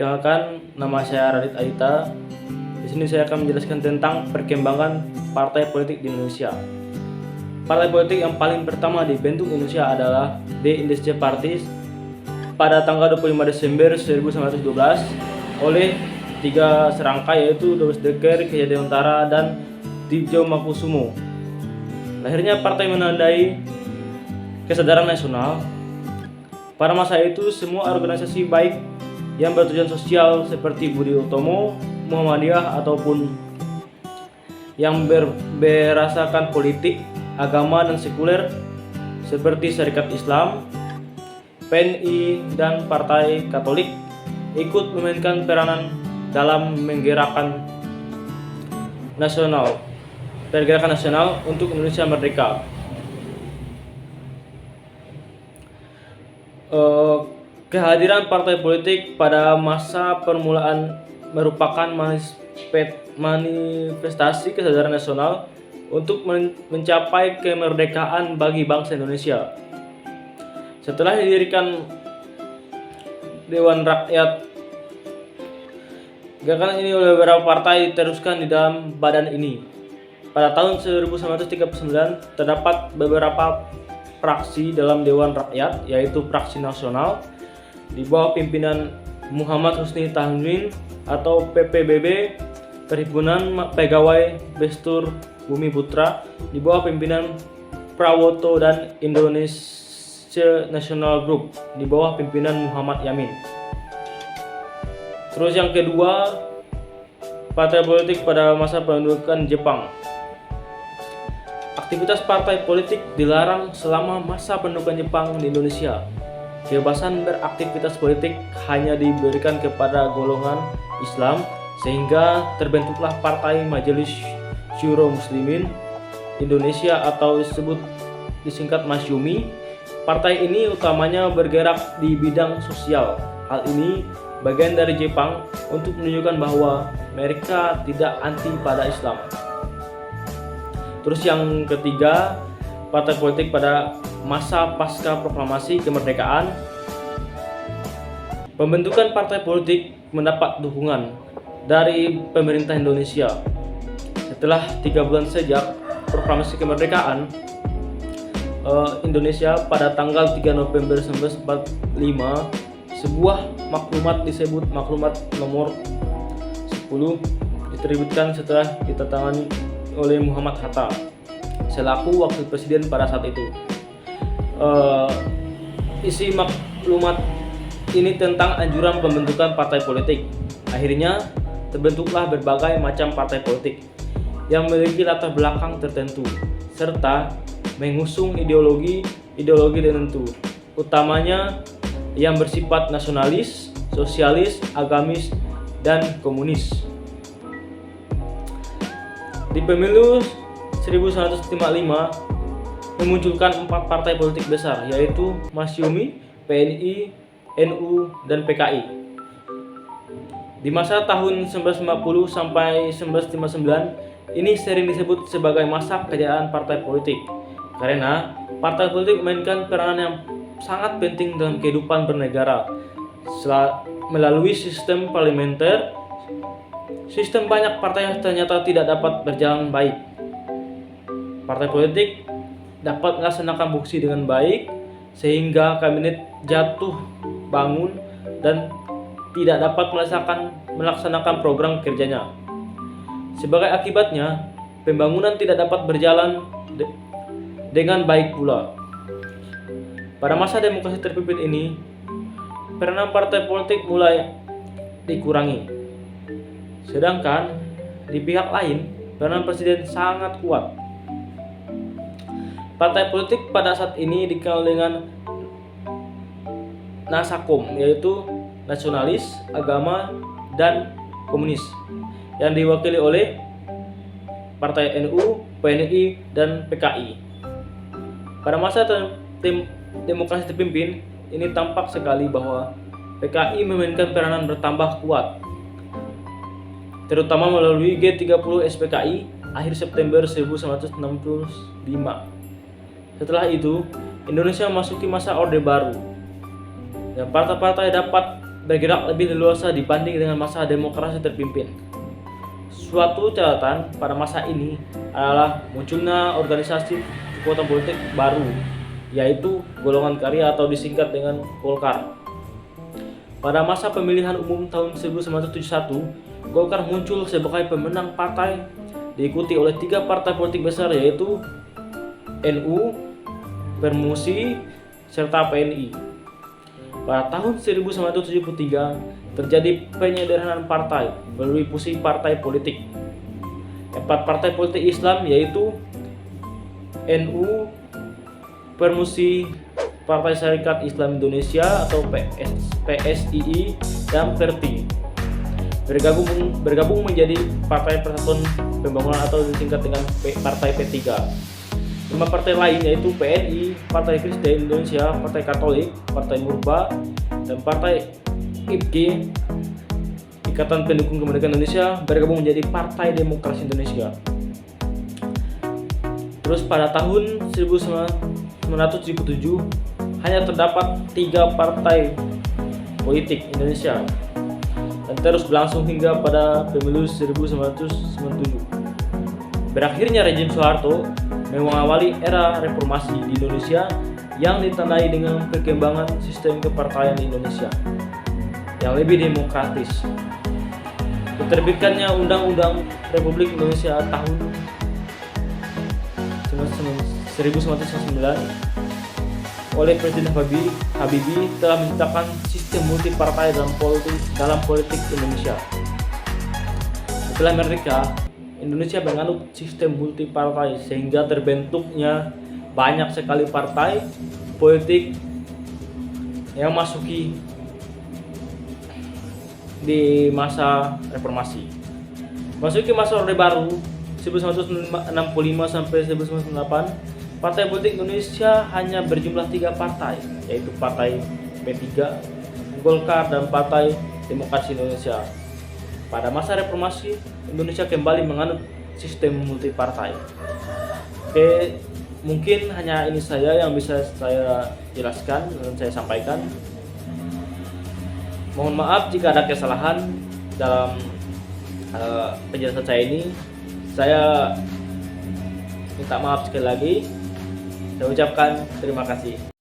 Perkenalkan, nama saya Radit Adita. Di sini saya akan menjelaskan tentang perkembangan partai politik di Indonesia. Partai politik yang paling pertama dibentuk Indonesia adalah The Independent Parties pada tanggal 25 Desember 1912 oleh tiga serangkai, yaitu Dobes Dekker, Ki Hajar Dewantara, dan Tidjomakusumo. Lahirnya partai menandai kesadaran nasional. Pada masa itu, semua organisasi baik yang bertujuan sosial seperti Budi Utomo, Muhammadiyah, ataupun yang berasakan politik, agama, dan sekuler seperti Syarikat Islam, PNI, dan Partai Katolik ikut memainkan peranan dalam pergerakan nasional untuk Indonesia merdeka. Kehadiran partai politik pada masa permulaan merupakan manifestasi kesadaran nasional untuk mencapai kemerdekaan bagi bangsa Indonesia. Setelah didirikan Dewan Rakyat, gerakan ini oleh beberapa partai diteruskan di dalam badan ini. Pada tahun 1939 terdapat beberapa fraksi dalam Dewan Rakyat, yaitu Fraksi Nasional di bawah pimpinan Muhammad Husni Tahmin atau PPBB, Perhimpunan Pegawai Bestur Bumi Putra di bawah pimpinan Prawoto, dan Indonesia National Group di bawah pimpinan Muhammad Yamin. Terus yang kedua, partai politik pada masa pendudukan Jepang. Aktivitas partai politik dilarang selama masa pendudukan Jepang di Indonesia. Kebebasan beraktivitas politik hanya diberikan kepada golongan Islam, sehingga terbentuklah Partai Majelis Syuro Muslimin Indonesia atau disingkat Masyumi. Partai ini utamanya bergerak di bidang sosial. Hal ini bagian dari Jepang untuk menunjukkan bahwa mereka tidak anti pada Islam. Terus yang ketiga, partai politik pada masa pasca proklamasi kemerdekaan. Pembentukan partai politik mendapat dukungan dari pemerintah Indonesia. Setelah 3 bulan sejak proklamasi kemerdekaan Indonesia pada tanggal 3 November 1945, sebuah maklumat disebut Maklumat Nomor 10 diterbitkan setelah ditandatangani oleh Muhammad Hatta selaku wakil presiden pada saat itu. Isi maklumat ini tentang anjuran pembentukan partai politik. Akhirnya terbentuklah berbagai macam partai politik yang memiliki latar belakang tertentu serta mengusung ideologi tertentu, utamanya yang bersifat nasionalis, sosialis, agamis, dan komunis. Di pemilu 1955 memunculkan 4 partai politik besar, yaitu Masyumi, PNI, NU, dan PKI. Di masa tahun 1950 sampai 1959 ini sering disebut sebagai masa kejayaan partai politik, karena partai politik memainkan peranan yang sangat penting dalam kehidupan bernegara. Melalui sistem parlementer, sistem banyak partai ternyata tidak dapat berjalan baik. Partai politik dapat melaksanakan fungsi dengan baik sehingga kabinet jatuh bangun dan tidak dapat melaksanakan program kerjanya. Sebagai akibatnya, pembangunan tidak dapat berjalan dengan baik pula. Pada masa demokrasi terpimpin ini, peranan partai politik mulai dikurangi. Sedangkan di pihak lain, peranan presiden sangat kuat. Partai politik pada saat ini dikenal dengan Nasakom, yaitu nasionalis, agama, dan komunis, yang diwakili oleh Partai NU, PNI, dan PKI. Pada masa demokrasi terpimpin ini tampak sekali bahwa PKI memainkan peranan bertambah kuat, terutama melalui G30 SPKI akhir September 1965. Setelah itu, Indonesia memasuki masa Orde Baru, dan partai-partai dapat bergerak lebih leluasa dibanding dengan masa demokrasi terpimpin. Suatu catatan pada masa ini adalah munculnya organisasi kekuatan politik baru, yaitu golongan karya atau disingkat dengan Golkar. Pada masa pemilihan umum tahun 1971, Golkar muncul sebagai pemenang partai, diikuti oleh 3 partai politik besar, yaitu NU, Permusi, serta PNI. Pada tahun 1973 terjadi penyederhanaan partai melalui fusi partai politik. 4 partai politik Islam, yaitu NU, Permusi, Partai Syarikat Islam Indonesia atau PSII, dan PERTI, bergabung menjadi Partai Persatuan Pembangunan atau disingkat dengan Partai P3. 5 partai lain, yaitu PNI, Partai Kristen Indonesia, Partai Katolik, Partai Murba, dan Partai IPG, Ikatan Pendukung Kemerdekaan Indonesia, bergabung menjadi Partai Demokrasi Indonesia. Terus pada tahun 1977 hanya terdapat 3 partai politik Indonesia, dan terus berlangsung hingga pada pemilu 1997. Berakhirnya rezim Soeharto mengawali era reformasi di Indonesia yang ditandai dengan perkembangan sistem kepartaian di Indonesia yang lebih demokratis. Diterbitkannya Undang-Undang Republik Indonesia tahun 1999 oleh Presiden Habibie telah menciptakan sistem multipartai dalam politik Indonesia. Setelah merdeka, Indonesia menganut sistem multipartai sehingga terbentuknya banyak sekali partai politik yang masuki di masa reformasi. Masuki masa Orde Baru 1965 sampai 1998, partai politik Indonesia hanya berjumlah 3 partai, yaitu Partai P3, Golkar, dan Partai Demokrasi Indonesia. Pada masa reformasi, Indonesia kembali menganut sistem multipartai. Oke, mungkin hanya ini saja yang bisa saya jelaskan dan saya sampaikan. Mohon maaf jika ada kesalahan dalam penjelasan saya ini. Saya minta maaf sekali lagi. Saya ucapkan terima kasih.